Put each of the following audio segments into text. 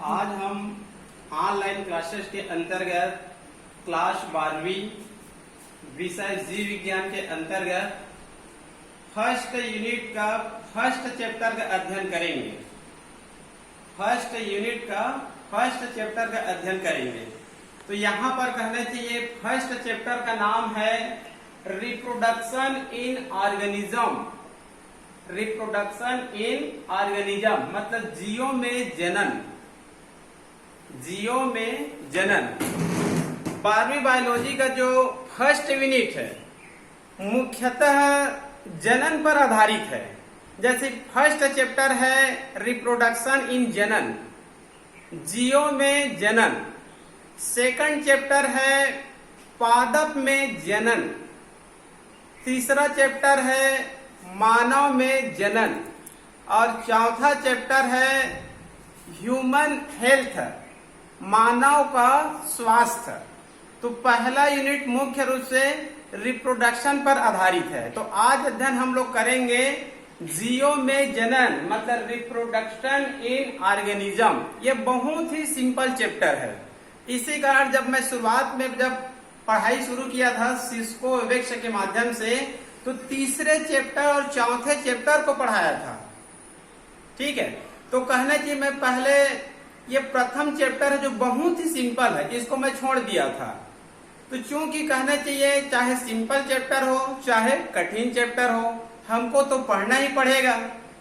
आज हम online classes के अंतर्गत क्लास 12वीं विषय जीव विज्ञान के अंतर्गत फर्स्ट यूनिट का फर्स्ट चैप्टर का अध्ययन करेंगे। फर्स्ट यूनिट का फर्स्ट चैप्टर का अध्ययन करेंगे। तो यहाँ पर कहना चाहिए फर्स्ट चैप्टर का नाम है reproduction in organism. Reproduction in organism मतलब जीवों में जनन। जीवों में जनन 12वीं बायोलॉजी का जो फर्स्ट यूनिट है मुख्यतः जनन पर आधारित है। जैसे फर्स्ट चैप्टर है रिप्रोडक्शन इन जनन, जीवों में जनन। सेकंड चैप्टर है पादप में जनन। तीसरा चैप्टर है मानव में जनन और चौथा चैप्टर है ह्यूमन हेल्थ, मानव का स्वास्थ्य। तो पहला यूनिट मुख्य रूप से रिप्रोडक्शन पर आधारित है। तो आज अध्ययन हम लोग करेंगे जीवों में जनन मतलब रिप्रोडक्शन इन ऑर्गेनिज्म। ये बहुत ही सिंपल चैप्टर है। इसी कारण जब मैं शुरुआत में जब पढ़ाई शुरू किया था सिस्को वेबएक्स के माध्यम से तो तीसरे चैप्टर और चौथे चैप्टर को पढ़ाया था। ठीक है, तो कहना चाहिए मैं पहले ये प्रथम चैप्टर है जो बहुत ही सिंपल है, इसको मैं छोड़ दिया था। तो चूंकि कहना चाहिए चाहे सिंपल चैप्टर हो चाहे कठिन चैप्टर हो हमको तो पढ़ना ही पड़ेगा,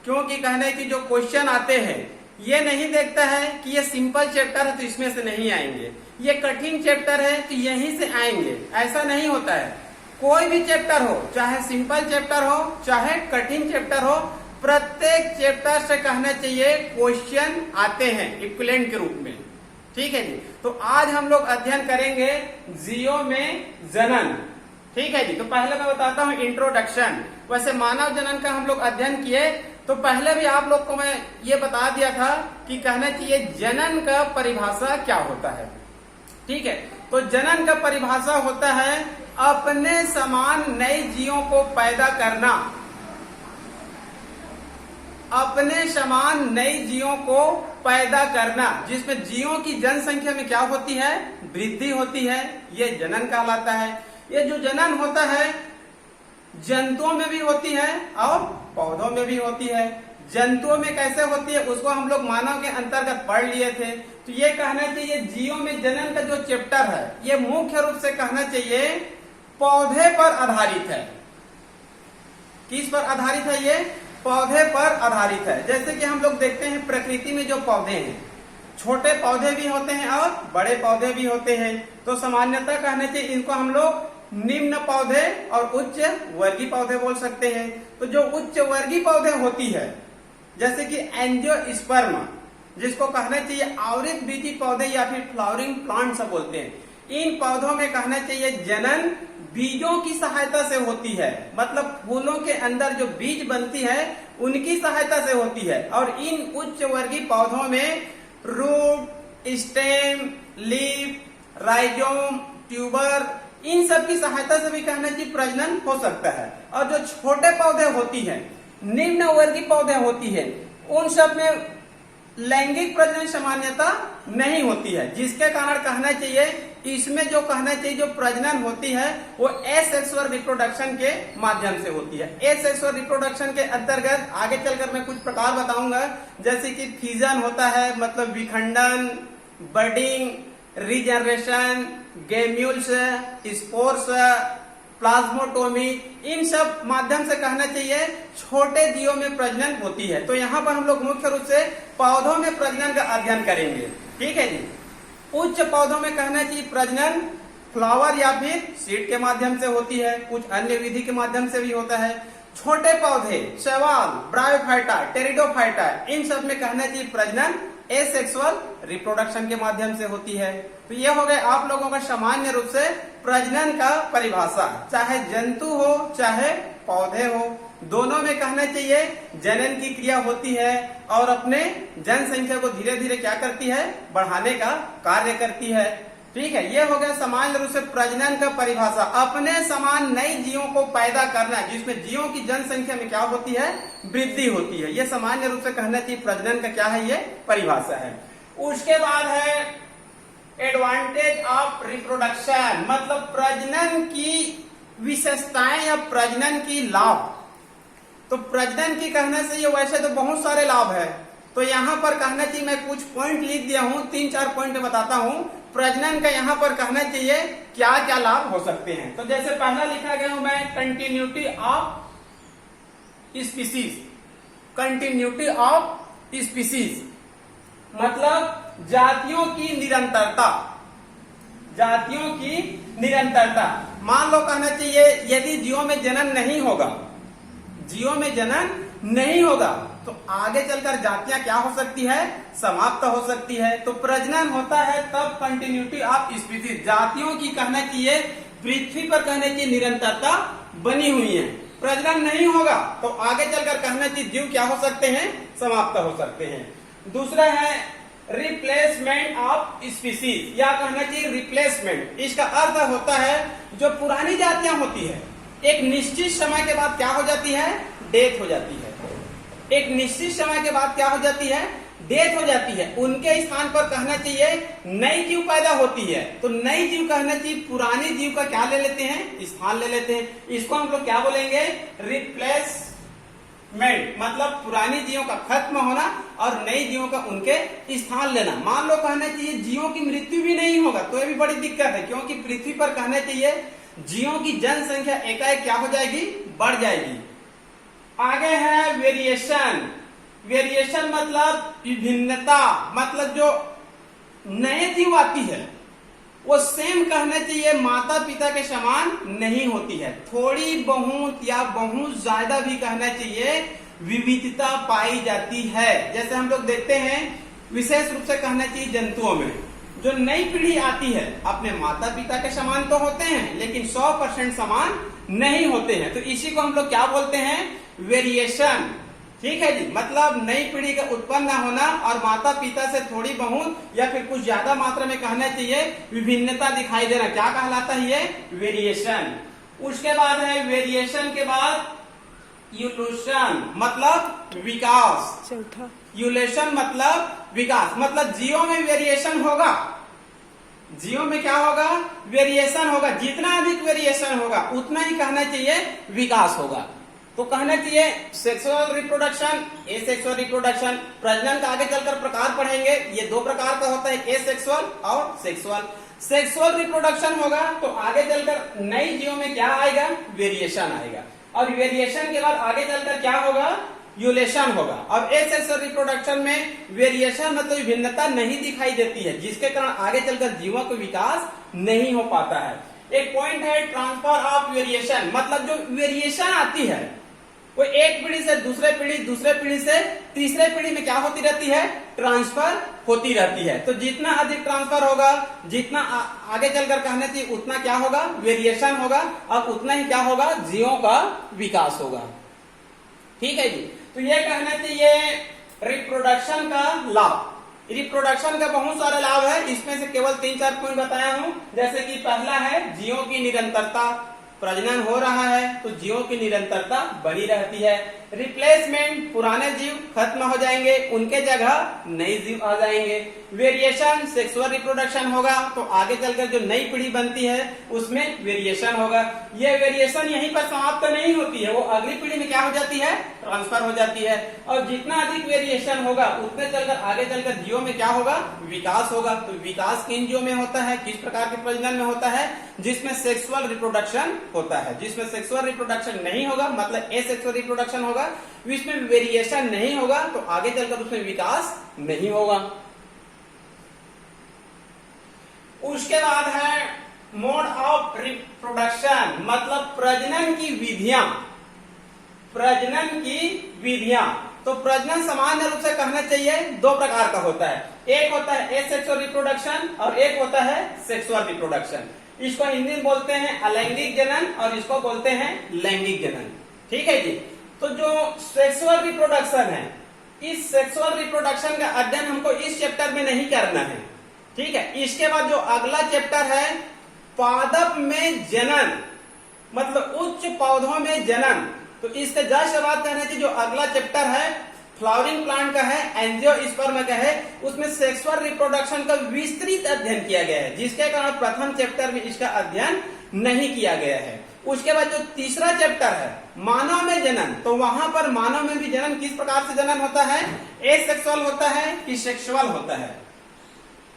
क्योंकि कहने की जो क्वेश्चन आते हैं ये नहीं देखता है कि ये सिंपल चैप्टर है तो इसमें से नहीं आएंगे, ये कठिन चैप्टर है तो यहीं से आएंगे। ऐसा नहीं होता है। कोई भी चैप्टर हो चाहे सिंपल चैप्टर हो चाहे कठिन चैप्टर हो, प्रत्येक चैप्टर से कहना चाहिए क्वेश्चन आते हैं इक्विवेलेंट के रूप में। ठीक है जी। तो आज हम लोग अध्ययन करेंगे जीवों में जनन। ठीक है जी। तो पहले मैं बताता हूँ इंट्रोडक्शन। वैसे मानव जनन का हम लोग अध्ययन किए तो पहले भी आप लोग को मैं ये बता दिया था कि कहना चाहिए जनन का परिभाषा क्या होता है। ठीक है, तो जनन का परिभाषा होता है अपने समान नए जीवों को पैदा करना। अपने समान नए जीवों को पैदा करना जिसमें जीवों की जनसंख्या में क्या होती है, वृद्धि होती है, ये जनन कहलाता है। ये जो जनन होता है जंतुओं में भी होती है और पौधों में भी होती है। जंतुओं में कैसे होती है उसको हम लोग मानव के अंतर्गत पढ़ लिए थे। तो ये कहना चाहिए जीवों में जनन का जो चैप्टर है ये मुख्य रूप से कहना चाहिए पौधे पर आधारित है। किस पर आधारित है? ये पौधे पर आधारित है। जैसे कि हम लोग देखते हैं प्रकृति में जो पौधे हैं, छोटे पौधे भी होते हैं और बड़े पौधे भी होते हैं। तो सामान्यतः कहने चाहिए इनको हम लोग निम्न पौधे और उच्च वर्गीय पौधे बोल सकते हैं। तो जो उच्च वर्गीय पौधे होती है जैसे कि एंजियोस्पर्म, जिसको कहना चाहिए आवृत बीजी पौधे या फिर फ्लावरिंग प्लांट्स बोलते हैं, इन पौधों में कहना चाहिए जनन बीजों की सहायता से होती है। मतलब फूलों के अंदर जो बीज बनती है उनकी सहायता से होती है। और इन उच्च वर्गीय पौधों में root, stem, leaf, rhizome, tuber इन सब की सहायता से भी कहना चाहिए प्रजनन हो सकता है। और जो छोटे पौधे होती हैं, निम्न वर्गीय पौधे होती है, उन सब में लैंगिक प्रजनन सामान्यता नहीं होती है, जिसके कारण कहना चाहिए इसमें जो कहना चाहिए जो प्रजनन होती है वो एसेक्सुअल रिप्रोडक्शन के माध्यम से होती है। एसेक्सुअल रिप्रोडक्शन के अंतर्गत आगे चलकर मैं कुछ प्रकार बताऊंगा, जैसे कि फिजन होता है मतलब विखंडन, budding, regeneration, gemmules, spores, plasmotomy, इन सब माध्यम से कहना चाहिए छोटे जीवों में प्रजनन होती है। तो यहाँ पर हम लोग मुख्य रूप से पौधों में प्रजनन का अध्ययन करेंगे। ठीक है जी। उच्च पौधों में कहना चाहिए प्रजनन फ्लावर या फिर सीड के माध्यम से होती है, कुछ अन्य विधि के माध्यम से भी होता है। छोटे पौधे शैवाल, ब्रायोफाइटा, टेरिडोफाइटा, इन सब में कहना चाहिए प्रजनन एसेक्सुअल रिप्रोडक्शन के माध्यम से होती है। तो ये हो गए आप लोगों का सामान्य रूप से प्रजनन का परिभाषा। चाहे जंतु हो चाहे पौधे हो, दोनों में कहना चाहिए जनन की क्रिया होती है और अपने जनसंख्या को धीरे धीरे क्या करती है, बढ़ाने का कार्य करती है। ठीक है, ये हो गया सामान्य रूप से प्रजनन का परिभाषा। अपने समान नई जीवों को पैदा करना जिसमें जीवों की जनसंख्या में क्या होती है, वृद्धि होती है। ये सामान्य रूप से कहना चाहिए प्रजनन का क्या है, ये परिभाषा है। उसके बाद है एडवांटेज ऑफ रिप्रोडक्शन, मतलब प्रजनन की विशेषताएं या प्रजनन की लाभ। तो प्रजनन की कहने से ये वैसे तो बहुत सारे लाभ है, तो यहाँ पर कहना चाहिए, मैं कुछ पॉइंट लिख दिया हूँ, 3-4 पॉइंट बताता हूँ प्रजनन का। यहाँ पर कहना चाहिए क्या क्या लाभ हो सकते हैं। तो जैसे पहला लिखा गया हूं मैं, continuity of species. Continuity of species मतलब जातियों की निरंतरता। जातियों की निरंतरता, मान लो कहना चाहिए यदि जीवों में जनन नहीं होगा, जीवों में जनन नहीं होगा तो आगे चलकर जातियां क्या हो सकती है, समाप्त हो सकती है। तो प्रजनन होता है तब कंटिन्यूटी ऑफ स्पीसीज, जातियों की कहना चाहिए पृथ्वी पर कहने की निरंतरता बनी हुई है। प्रजनन नहीं होगा तो आगे चलकर कहना चाहिए जीव क्या हो सकते हैं, समाप्त हो सकते हैं। दूसरा है रिप्लेसमेंट ऑफ स्पीसीज, या कहना चाहिए रिप्लेसमेंट। इसका अर्थ होता है जो पुरानी जातियां होती है एक निश्चित समय के बाद क्या हो जाती है, डेथ हो जाती है। एक निश्चित समय के बाद क्या हो जाती है, डेथ हो जाती है। उनके स्थान पर कहना चाहिए नई जीव पैदा होती है। तो नई जीव कहना चाहिए पुरानी जीव का क्या ले लेते हैं, स्थान ले लेते हैं। इसको हम लोग क्या बोलेंगे, रिप्लेसमेंट, मतलब पुरानी जीवों का खत्म होना और नई जीवों का उनके स्थान लेना। मान लो कहना चाहिए जीवों की मृत्यु भी नहीं होगा तो ये भी बड़ी दिक्कत है, क्योंकि पृथ्वी पर कहना चाहिए जीवों की जनसंख्या एकाएक क्या हो जाएगी, बढ़ जाएगी। आगे है वेरिएशन। वेरिएशन मतलब विभिन्नता, मतलब जो नए जीव आती है वो सेम कहना चाहिए माता पिता के समान नहीं होती है, थोड़ी बहुत या बहुत ज्यादा भी कहना चाहिए विविधता पाई जाती है। जैसे हम लोग देखते हैं विशेष रूप से कहना चाहिए जंतुओं में जो नई पीढ़ी आती है अपने माता पिता के समान तो होते हैं लेकिन 100% समान नहीं होते हैं। तो इसी को हम लोग क्या बोलते हैं, वेरिएशन। ठीक है जी, मतलब नई पीढ़ी का उत्पन्न होना और माता पिता से थोड़ी बहुत या फिर कुछ ज्यादा मात्रा में कहना चाहिए विभिन्नता दिखाई देना, क्या कहलाता है ये, वेरिएशन। उसके बाद है वेरिएशन के बाद यूल्यूशन मतलब विकास। चौथा यूलेशन मतलब विकास, मतलब जीवों में वेरिएशन होगा। जीवों में क्या होगा, वेरिएशन होगा। जितना अधिक वेरिएशन होगा उतना ही कहना चाहिए विकास होगा। तो कहना चाहिए सेक्सुअल रिप्रोडक्शन, एसेक्सुअल रिप्रोडक्शन। प्रजनन का आगे चलकर प्रकार पढ़ेंगे, ये 2 प्रकार का होता है, एसेक्सुअल और सेक्सुअल। सेक्सुअल रिप्रोडक्शन होगा तो आगे चलकर नई जीवों में क्या आएगा, वेरिएशन आएगा। और वेरिएशन के बाद आगे चलकर क्या होगा, यूलेशन होगा। और एसेक्सुअल रिप्रोडक्शन में वेरिएशन मतलब विभिन्नता नहीं दिखाई देती है, जिसके कारण आगे चलकर जीवों का विकास नहीं हो पाता है। एक पॉइंट है ट्रांसफर ऑफ वेरिएशन, मतलब जो वेरिएशन आती है वो एक पीढ़ी से दूसरे पीढ़ी, दूसरे पीढ़ी से तीसरे पीढ़ी में क्या होती रहती है, ट्रांसफर होती रहती है। तो जितना अधिक ट्रांसफर होगा, जितना आगे चलकर कहने चाहिए उतना क्या होगा, वेरिएशन होगा और उतना ही क्या होगा, जीवों का विकास होगा। ठीक है जी, तो ये कहना चाहिए रिप्रोडक्शन का लाभ। रिप्रोडक्शन का बहुत सारे लाभ है, इसमें से केवल 3-4 पॉइंट बताया हूं। जैसे कि पहला है जीवों की निरंतरता, प्रजनन हो रहा है तो जीवों की निरंतरता बनी रहती है। रिप्लेसमेंट, पुराने जीव खत्म हो जाएंगे, उनके जगह नए जीव आ जाएंगे। वेरिएशन, सेक्सुअल रिप्रोडक्शन होगा तो आगे चलकर जो नई पीढ़ी बनती है उसमें वेरिएशन होगा। ये वेरिएशन यहीं पर समाप्त नहीं होती है, वो अगली पीढ़ी में क्या हो जाती है, ट्रांसफर हो जाती है। और जितना अधिक वेरिएशन होगा उतने चलकर आगे चलकर जीवों में क्या होगा, विकास होगा। तो विकास किन जीवों में होता है, किस प्रकार के प्रजनन में होता है, जिसमें सेक्सुअल रिप्रोडक्शन होता है। जिसमें सेक्सुअल रिप्रोडक्शन नहीं होगा मतलब एसेक्सुअल रिप्रोडक्शन होगा, इसमें वेरिएशन नहीं होगा तो आगे चलकर उसमें विकास नहीं होगा। उसके बाद है मोड ऑफ रिप्रोडक्शन, मतलब प्रजनन की विधियां। प्रजनन की विधियां, तो प्रजनन सामान्य रूप से कहना चाहिए 2 प्रकार का होता है। एक होता है एसेक्सुअल रिप्रोडक्शन और एक होता है सेक्सुअल रिप्रोडक्शन। इसको हिंदी में बोलते हैं अलैंगिक जनन और इसको बोलते हैं लैंगिक जनन। ठीक है जी, तो जो सेक्सुअल रिप्रोडक्शन है, इस सेक्सुअल रिप्रोडक्शन का अध्ययन हमको इस चैप्टर में नहीं करना है। ठीक है, इसके बाद जो अगला चैप्टर है पादप में जनन, मतलब उच्च पौधों में जनन, तो इससे जस्ट बात करना चाहिए जो अगला चैप्टर है फ्लावरिंग प्लांट का है, एंजियोस्पर्म का है, उसमें सेक्सुअल रिप्रोडक्शन का विस्तृत अध्ययन किया गया है, जिसके कारण प्रथम चैप्टर में इसका अध्ययन नहीं किया गया है। उसके बाद जो तीसरा चैप्टर है मानव में जनन, तो वहां पर मानव में भी जनन किस प्रकार से जनन होता है, एसेक्सुअल होता है कि सेक्सुअल होता है।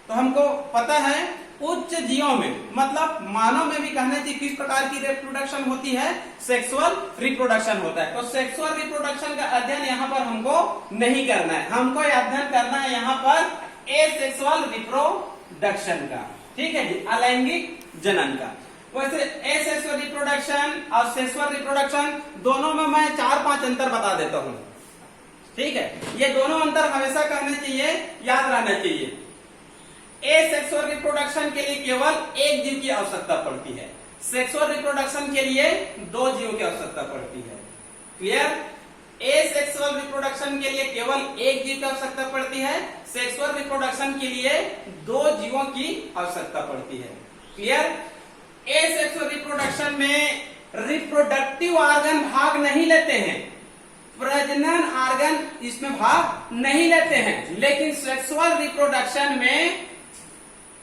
तो हमको पता है उच्च जीवों में, मतलब मानव में भी कहना चाहिए किस प्रकार की रिप्रोडक्शन होती है, सेक्सुअल रिप्रोडक्शन होता है। तो सेक्सुअल रिप्रोडक्शन का अध्ययन यहाँ पर हमको नहीं करना है, हमको अध्ययन करना है यहाँ पर एसेक्सुअल रिप्रोडक्शन का, ठीक है जी, अलैंगिक जनन का। वैसे एसेक्सुअल रिप्रोडक्शन और सेक्सुअल रिप्रोडक्शन दोनों में मैं 4-5 अंतर बता देता हूँ, ठीक है। ये दोनों अंतर हमेशा कहना चाहिए, याद रहना चाहिए। एसेक्सुअल रिप्रोडक्शन के लिए केवल एक जीव की आवश्यकता पड़ती है, सेक्सुअल रिप्रोडक्शन के लिए 2 जीवों की आवश्यकता पड़ती है। क्लियर? एसेक्सुअल रिप्रोडक्शन के लिए केवल एक जीव की आवश्यकता पड़ती है, सेक्सुअल रिप्रोडक्शन के लिए 2 जीवों की आवश्यकता पड़ती है। क्लियर? एसेक्सुअल रिप्रोडक्शन में रिप्रोडक्टिव ऑर्गन भाग नहीं लेते हैं, प्रजनन ऑर्गन इसमें भाग नहीं लेते हैं, लेकिन सेक्सुअल रिप्रोडक्शन में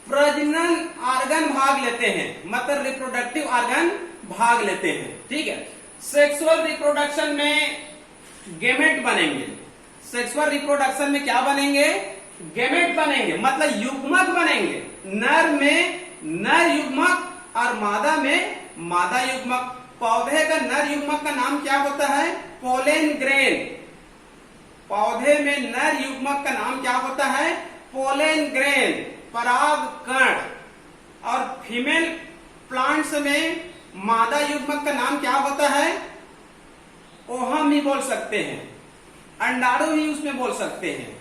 प्रजनन ऑर्गन भाग लेते हैं, मतलब रिप्रोडक्टिव ऑर्गन भाग लेते हैं, ठीक है। सेक्सुअल रिप्रोडक्शन में गेमेट बनेंगे, सेक्सुअल रिप्रोडक्शन में क्या बनेंगे, गेमेट बनेंगे, मतलब युग्मक बनेंगे। नर में नर युग्मक और मादा में मादा युग्मक। पौधे का नर युग्मक का नाम क्या होता है, पोलेन ग्रेन। पौधे में नर युग्मक का नाम क्या होता है, पोलेन ग्रेन, पराग कण। और फीमेल प्लांट्स में मादा युग्मक का नाम क्या होता है, ओहम भी बोल सकते हैं, अंडाणु भी उसमें बोल सकते हैं,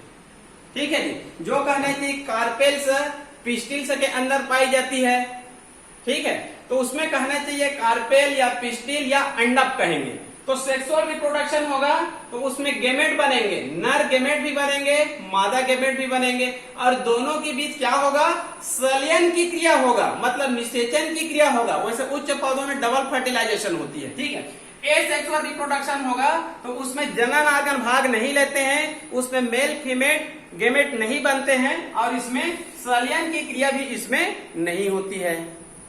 ठीक है जी। जो कहना चाहिए कार्पेल्स पिस्टिल्स के अंदर पाई जाती है, ठीक है, तो उसमें कहना चाहिए कार्पेल या पिस्टिल या अंडप कहेंगे। तो सेक्सुअल रिप्रोडक्शन होगा तो उसमें गेमेट बनेंगे, नर गेमेट भी बनेंगे, मादा गेमेट भी बनेंगे, और दोनों के बीच क्या होगा, संलयन की क्रिया होगा, मतलब निषेचन की क्रिया होगा। वैसे उच्च पौधों में डबल फर्टिलाइजेशन होती है, ठीक है। एसेक्सुअल रिप्रोडक्शन होगा तो उसमें जनन ऑर्गन भाग नहीं लेते हैं, उसमें मेल फीमेल गेमेट नहीं बनते हैं, और इसमें संलयन की क्रिया भी इसमें नहीं होती है।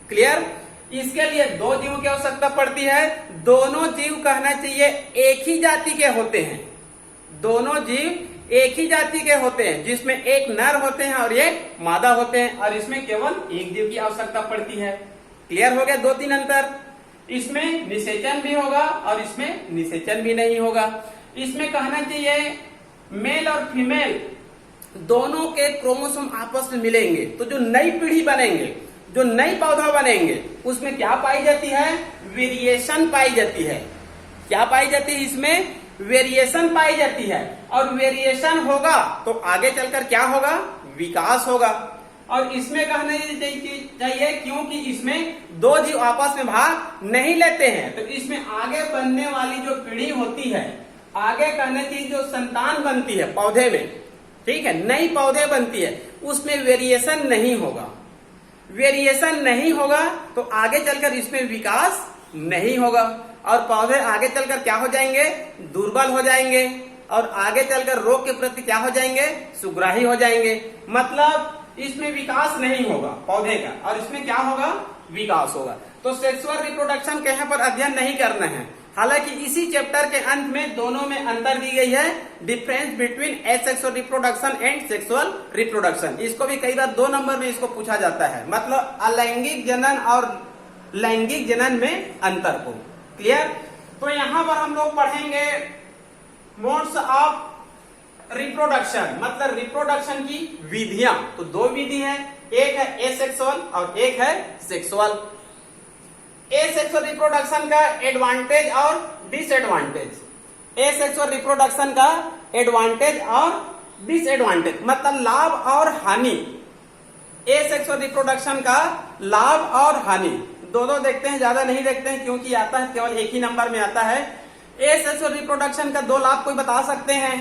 क्लियर? इसके लिए 2 जीवों की आवश्यकता पड़ती है। दोनों जीव कहना चाहिए एक ही जाति के होते हैं, दोनों जीव एक ही जाति के होते हैं, जिसमें एक नर होते हैं और एक मादा होते हैं, और इसमें केवल एक जीव की आवश्यकता पड़ती है। क्लियर हो गया 2-3 अंतर। इसमें निषेचन भी होगा और इसमें निषेचन भी नहीं होगा। इसमें कहना चाहिए मेल और फीमेल दोनों के क्रोमोसोम आपस में मिलेंगे तो जो नई पीढ़ी बनेंगे, जो नई पौधा बनेंगे, उसमें क्या पाई जाती है, वेरिएशन पाई जाती है। क्या पाई जाती है, इसमें वेरिएशन पाई जाती है, और वेरिएशन होगा तो आगे चलकर क्या होगा, विकास होगा। और इसमें कहना चाहिए क्योंकि इसमें 2 जीव आपस में भाग नहीं लेते हैं, तो इसमें आगे बनने वाली जो पीढ़ी होती है, आगे कहना चाहिए जो संतान बनती है पौधे में, ठीक है, नई पौधे बनती है, उसमें वेरिएशन नहीं होगा। वेरिएशन नहीं होगा तो आगे चलकर इसमें विकास नहीं होगा, और पौधे आगे चलकर क्या हो जाएंगे, दुर्बल हो जाएंगे, और आगे चलकर रोग के प्रति क्या हो जाएंगे, सुग्राही हो जाएंगे। मतलब इसमें विकास नहीं होगा पौधे का, और इसमें क्या होगा, विकास होगा। तो सेक्सुअल रिप्रोडक्शन के यहाँ पर अध्ययन नहीं करना है। हालांकि इसी चैप्टर के अंत में दोनों में अंतर दी गई है, difference between asexual reproduction and sexual reproduction. इसको भी कई बार 2 नंबर में इसको पूछा जाता है, मतलब अलैंगिक जनन और लैंगिक जनन में अंतर को। क्लियर? तो यहाँ पर हम लोग पढ़ेंगे मोड्स ऑफ रिप्रोडक्शन, मतलब रिप्रोडक्शन की विधियां। तो 2 विधि है, एक है एसेक्सुअल और एक है सेक्सुअल। एसेक्सुअल रिप्रोडक्शन का एडवांटेज और डिसएडवांटेज। एसेक्सुअल रिप्रोडक्शन का एडवांटेज और डिसएडवांटेज, मतलब लाभ और हानि। एसेक्सुअल रिप्रोडक्शन का लाभ और हानि दोनों देखते हैं, ज्यादा नहीं देखते हैं क्योंकि आता है केवल एक ही नंबर में आता है। एसेक्सुअल रिप्रोडक्शन का 2 लाभ कोई बता सकते हैं?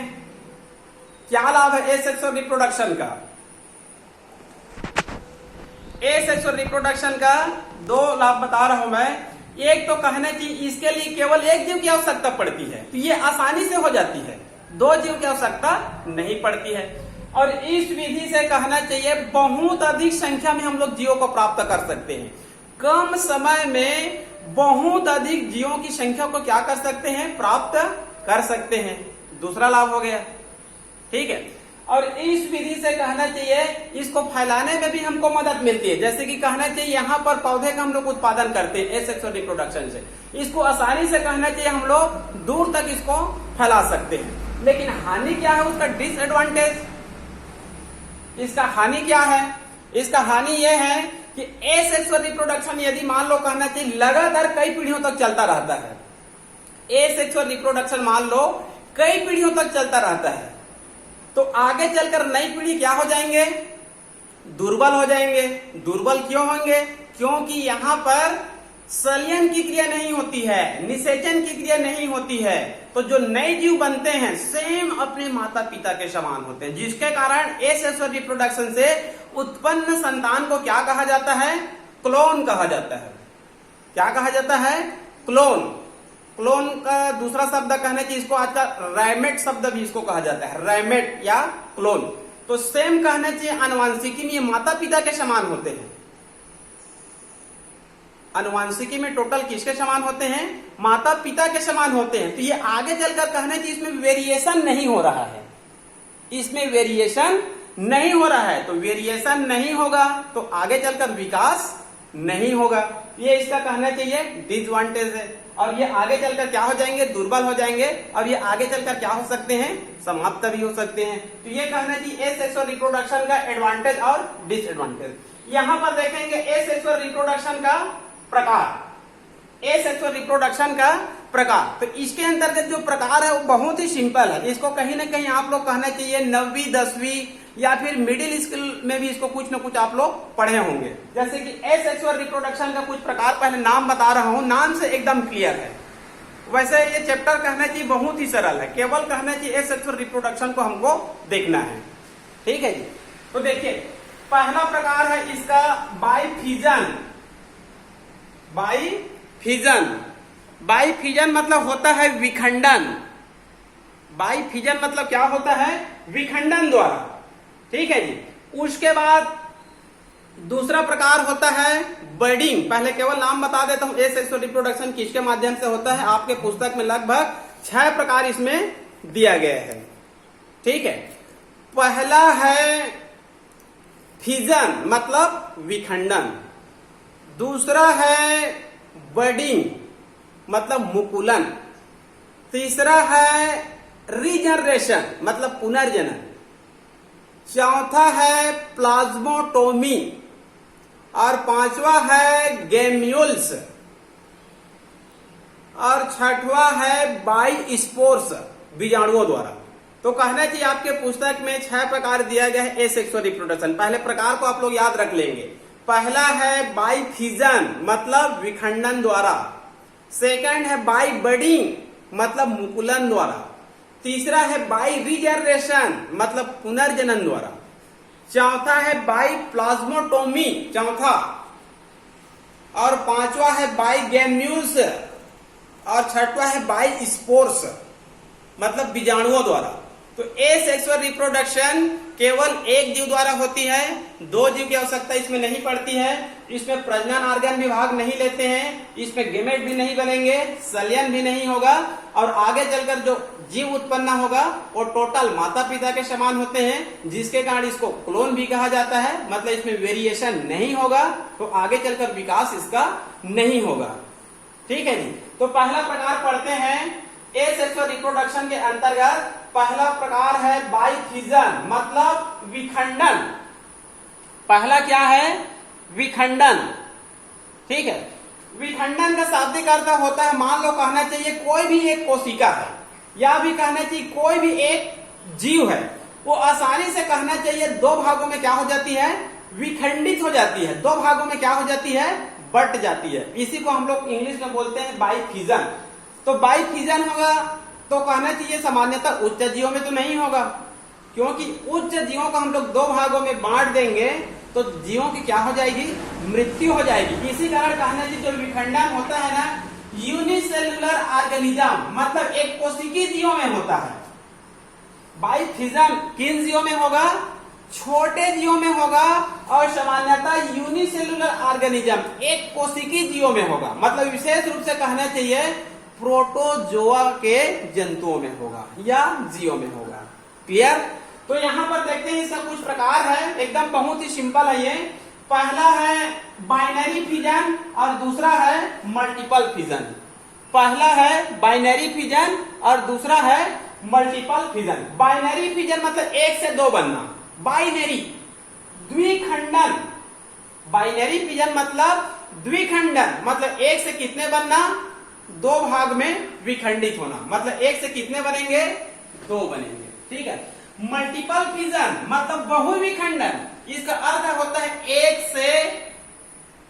क्या लाभ है एसेक्सुअल रिप्रोडक्शन का? एसेक्सुअल रिप्रोडक्शन का 2 लाभ बता रहा हूं मैं। एक तो कहना चाहिए इसके लिए केवल एक जीव की आवश्यकता पड़ती है, तो ये आसानी से हो जाती है। दो जीव की आवश्यकता नहीं पड़ती है। और इस विधि से कहना चाहिए बहुत अधिक संख्या में हम लोग जीवों को प्राप्त कर सकते हैं। कम समय में बहुत अधिक जीवों की संख्या को क्या कर सकते हैं, प्राप्त कर सकते हैं। दूसरा लाभ हो गया, ठीक है। और इस विधि से कहना चाहिए इसको फैलाने में भी हमको मदद मिलती है। जैसे कि कहना चाहिए यहाँ पर पौधे का हम लोग उत्पादन करते हैं एसेक्सुअल रिप्रोडक्शन से, इसको आसानी से कहना चाहिए हम लोग दूर तक इसको फैला सकते हैं। लेकिन हानि क्या है उसका, डिसएडवांटेज इसका हानि क्या है, इसका हानि यह है कि एसेक्सुअल रिप्रोडक्शन यदि मान लो कहना चाहिए लगातार कई पीढ़ियों तक चलता रहता है, एसेक्सुअल रिप्रोडक्शन मान लो कई पीढ़ियों तक चलता रहता है, तो आगे चलकर नई पीढ़ी क्या हो जाएंगे, दुर्बल हो जाएंगे। दुर्बल क्यों होंगे, क्योंकि यहाँ पर संलयन की क्रिया नहीं होती है, निषेचन की क्रिया नहीं होती है। तो जो नए जीव बनते हैं सेम अपने माता पिता के समान होते हैं, जिसके कारण एसेक्सुअल रिप्रोडक्शन से उत्पन्न संतान को क्या कहा जाता है, क्लोन कहा जाता है। क्या कहा जाता है, क्लोन। क्लोन का दूसरा शब्द कहने चाहिए इसको आजकल रैमेट शब्द भी इसको कहा जाता है, रैमेट या क्लोन। तो सेम कहना चाहिए आनुवांशिकी में ये माता पिता के समान होते हैं। आनुवांशिकी में टोटल किसके समान होते हैं, माता पिता के समान होते हैं। तो ये आगे चलकर कहना चाहिए इसमें वेरिएशन नहीं हो रहा है, इसमें वेरिएशन नहीं हो रहा है। तो वेरिएशन नहीं होगा तो आगे चलकर विकास नहीं होगा, ये इसका कहना चाहिए डिसएडवांटेज है। और ये आगे चलकर क्या हो जाएंगे, दुर्बल हो जाएंगे, और ये आगे चलकर क्या हो सकते हैं, समाप्त भी हो सकते हैं। तो ये कहना चाहिए एसेक्सुअल रिप्रोडक्शन का एडवांटेज और डिसएडवांटेज। यहां पर देखेंगे एसेक्सुअल रिप्रोडक्शन का प्रकार, एसेक्सुअल रिप्रोडक्शन का प्रकार। तो इसके अंतर्गत जो प्रकार है वो बहुत ही सिंपल है। इसको कहीं ना कहीं आप लोग कहना चाहिए 9वीं 10वीं या फिर मिडिल स्कूल में भी इसको कुछ ना कुछ आप लोग पढ़े होंगे। जैसे कि एसेक्सुअल रिप्रोडक्शन का कुछ प्रकार, पहले नाम बता रहा हूं, नाम से एकदम क्लियर है। वैसे ये चैप्टर कहना चाहिए बहुत ही सरल है, केवल कहना चाहिए एसेक्सुअल रिप्रोडक्शन को हमको देखना है, ठीक है जी। तो देखिए पहला प्रकार है इसका बाइफिजन। बाइफिजन, बाइफिजन मतलब होता है विखंडन। बाइफिजन मतलब क्या होता है, विखंडन द्वारा, ठीक है जी। उसके बाद दूसरा प्रकार होता है बर्डिंग। पहले केवल नाम बता देता हूं, एसेक्सुअल रिप्रोडक्शन किसके माध्यम से होता है। आपके पुस्तक में लगभग 6 प्रकार इसमें दिया गया है, ठीक है। पहला है फिजन मतलब विखंडन, दूसरा है बर्डिंग मतलब मुकुलन, तीसरा है रीजनरेशन मतलब पुनर्जनन, चौथा है प्लाज्मोटोमी, और पांचवा है गेम्यूल्स, और छठवां है बाइस्पोर्स बीजाणुओं द्वारा। तो कहना चाहिए आपके पुस्तक में 6 प्रकार दिया गया है एसेक्सुअल रिप्रोडक्शन। पहले प्रकार को आप लोग याद रख लेंगे। पहला है बाइफिजन मतलब विखंडन द्वारा, सेकंड है बाई बर्डिंग मतलब मुकुलन द्वारा, तीसरा है बाई रीजनरेशन मतलब पुनर्जनन द्वारा, चौथा है बाई प्लाज्मोटोमी चौथा, और पांचवा है बाई गैम्यूल्स, और छठवा है बाई स्पोर्स मतलब बीजाणुओं द्वारा। तो एसेक्सुअल रिप्रोडक्शन केवल एक जीव द्वारा होती है, 2 जीव की आवश्यकता इसमें नहीं पड़ती है। इसमें प्रजनन ऑर्गन भी भाग नहीं लेते हैं, इसमें गेमेट भी नहीं बनेंगे, संलयन भी नहीं होगा, और आगे चलकर जो जीव उत्पन्न होगा वो टोटल माता पिता के समान होते हैं, जिसके कारण इसको क्लोन भी कहा जाता है। मतलब इसमें वेरिएशन नहीं होगा तो आगे चलकर विकास इसका नहीं होगा, ठीक है जी। तो पहला प्रकार पढ़ते हैं एसेक्सुअल रिप्रोडक्शन के अंतर्गत। पहला प्रकार है बाइफिजन मतलब विखंडन। पहला क्या है, विखंडन, ठीक है। विखंडन का शाब्दिक अर्थ होता है, मान लो कहना चाहिए कोई भी एक कोशिका है, या भी कहना चाहिए कोई भी एक जीव है, वो आसानी से कहना चाहिए 2 भागों में क्या हो जाती है, विखंडित हो जाती है। 2 भागों में क्या हो जाती है, बट जाती है। इसी को हम लोग इंग्लिश में बोलते हैं बाइफिजन। तो बाइफिजन होगा तो कहना चाहिए सामान्यतः उच्च जीवों में तो नहीं होगा, क्योंकि उच्च जीवों को हम लोग 2 भागों में बांट देंगे तो जीवों की क्या हो जाएगी, मृत्यु हो जाएगी। इसी कारण कहना चाहिए जो विखंडन होता है ना, यूनिसेलुलर ऑर्गेनिज्म मतलब एक कोशिकीय जीवों में होता है। बाई फिजन किन जीवों में होगा? छोटे जीवों में होगा और सामान्यतः यूनिसेलुलर ऑर्गेनिज्म एक कोशिकी जीवों में होगा। मतलब विशेष रूप से कहना चाहिए प्रोटोजोआ के जंतुओं में होगा या जीवों में होगा। क्लियर? तो यहाँ पर देखते हैं इसका कुछ प्रकार है, एकदम बहुत ही सिंपल है ये। पहला है बाइनरी फिजन और दूसरा है मल्टीपल फिजन। पहला है बाइनरी फिजन और दूसरा है मल्टीपल फिजन। बाइनरी फिजन मतलब एक से दो बनना, बाइनरी द्विखंडन। बाइनरी फिजन मतलब द्विखंडन, मतलब एक से कितने बनना? दो भाग में विखंडित होना। मतलब एक से कितने बनेंगे? दो बनेंगे। ठीक है। मल्टीपल फिजन मतलब बहुविखंडन। इसका अर्थ होता है एक से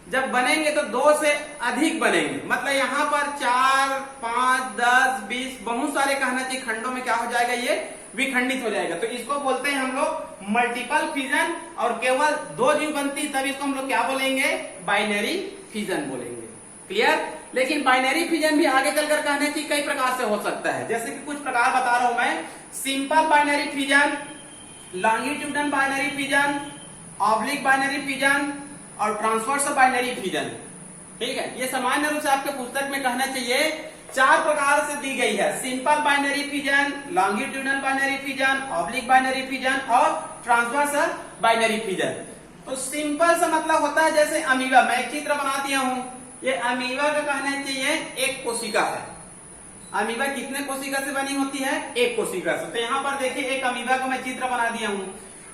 जब बनेंगे तो दो से अधिक बनेंगे। मतलब यहाँ पर 4, 5, 10, 20 बहुत सारे कहना चाहिए खंडों में क्या हो जाएगा? ये विखंडित हो जाएगा। तो इसको बोलते हैं हम लोग मल्टीपल फिजन। और केवल दो जीव बनती तब इसको हम लोग क्या बोलेंगे? बाइनरी फिजन बोलेंगे। क्लियर? लेकिन बाइनरी फिजन भी आगे चलकर कहने चाहिए कई प्रकार से हो सकता है। जैसे कि कुछ प्रकार बता रहा हूं मैं। Simple binary fission, longitudinal binary fission, oblique binary fission और ट्रांसवर्स बाइनरी फिजन। ठीक है। ये सामान्य रूप से आपके पुस्तक में कहना चाहिए 4 प्रकार से दी गई है। Simple binary fission, longitudinal binary fission, oblique binary fission और ट्रांसवर्स बाइनरी फिजन। तो सिंपल सा मतलब होता है जैसे अमीबा। मैं एक चित्र बना दिया हूं। ये अमीबा का कहना चाहिए एक कोशिका है। अमीबा कितने कोशिका से बनी होती है? एक कोशिका से। तो यहाँ पर देखिए एक अमीबा को मैं चित्र बना दिया हूं।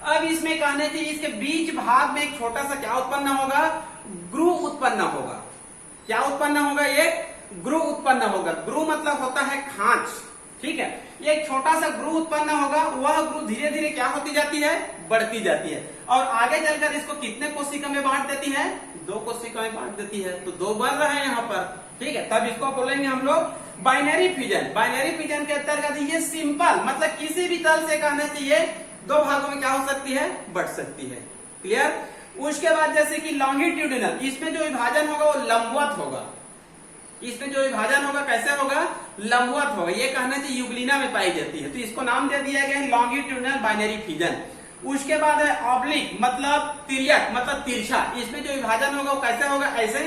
अब इसमें कहना चाहिए इसके बीच भाग में एक छोटा सा क्या उत्पन्न होगा? ग्रू उत्पन्न होगा। क्या उत्पन्न होगा? ये ग्रू उत्पन्न होगा। ग्रू मतलब होता है खांच। ठीक है। ये एक छोटा सा ग्रू उत्पन्न होगा। वह ग्रू धीरे धीरे क्या होती जाती है? बढ़ती जाती है और आगे चलकर इसको कितने कोशिका में बांट देती है? 2 कोशिका में बांट देती है। तो 2 बन रहे हैं यहाँ पर। ठीक है। तब इसको बोलेंगे हम लोग बाइनरी फिजन। बाइनरी फिजन के अंतर्गत ये सिंपल मतलब किसी भी तल से कहना चाहिए 2 भागों में क्या हो सकती है? बढ़ सकती है। क्लियर? उसके बाद जैसे कि लॉन्गिट्यूडिनल, इसमें जो विभाजन होगा वो लंबवत होगा। इसमें जो विभाजन होगा कैसे होगा? लंबवत होगा। ये कहना चाहिए यूग्लिना में पाई जाती है। तो इसको नाम दे दिया गया है लॉन्गिट्यूडिनल बाइनरी फिजन। उसके बाद है ऑब्लिक मतलब तिर्यक मतलब तिरछा। इसमें जो विभाजन होगा वो कैसे होगा? ऐसे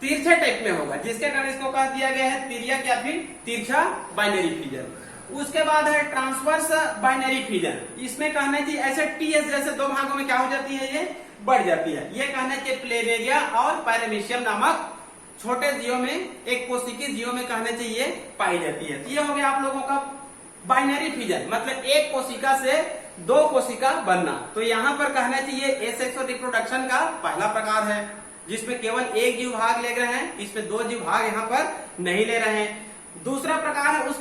तिरछे टाइप में होगा, जिसके कारण इसको कह दिया गया है तिर्यक या फिर तिरछा बाइनरी फिजन। उसके बाद है ट्रांसवर्स बाइनरी फिजन। इसमें कहना चाहिए ऐसे टीएस जैसे 2 भागों में क्या हो जाती है? ये बढ़ जाती है। ये कहना चाहिए प्लेनेरिया और पैरामीशियम नामक छोटे जीवों में एक कोशिकीय जीवों में कहना चाहिए पाई जाती है। तो ये हो गया आप लोगों का बाइनरी फिजन मतलब एक कोशिका से 2 कोशिका बनना। तो यहाँ पर कहना चाहिए एसेक्सुअल रिप्रोडक्शन का पहला प्रकार है जिसमें केवल एक जीव भाग ले रहे हैं। इसमें 2 जीव भाग यहाँ पर नहीं ले रहे हैं। दूसरा प्रकार है उस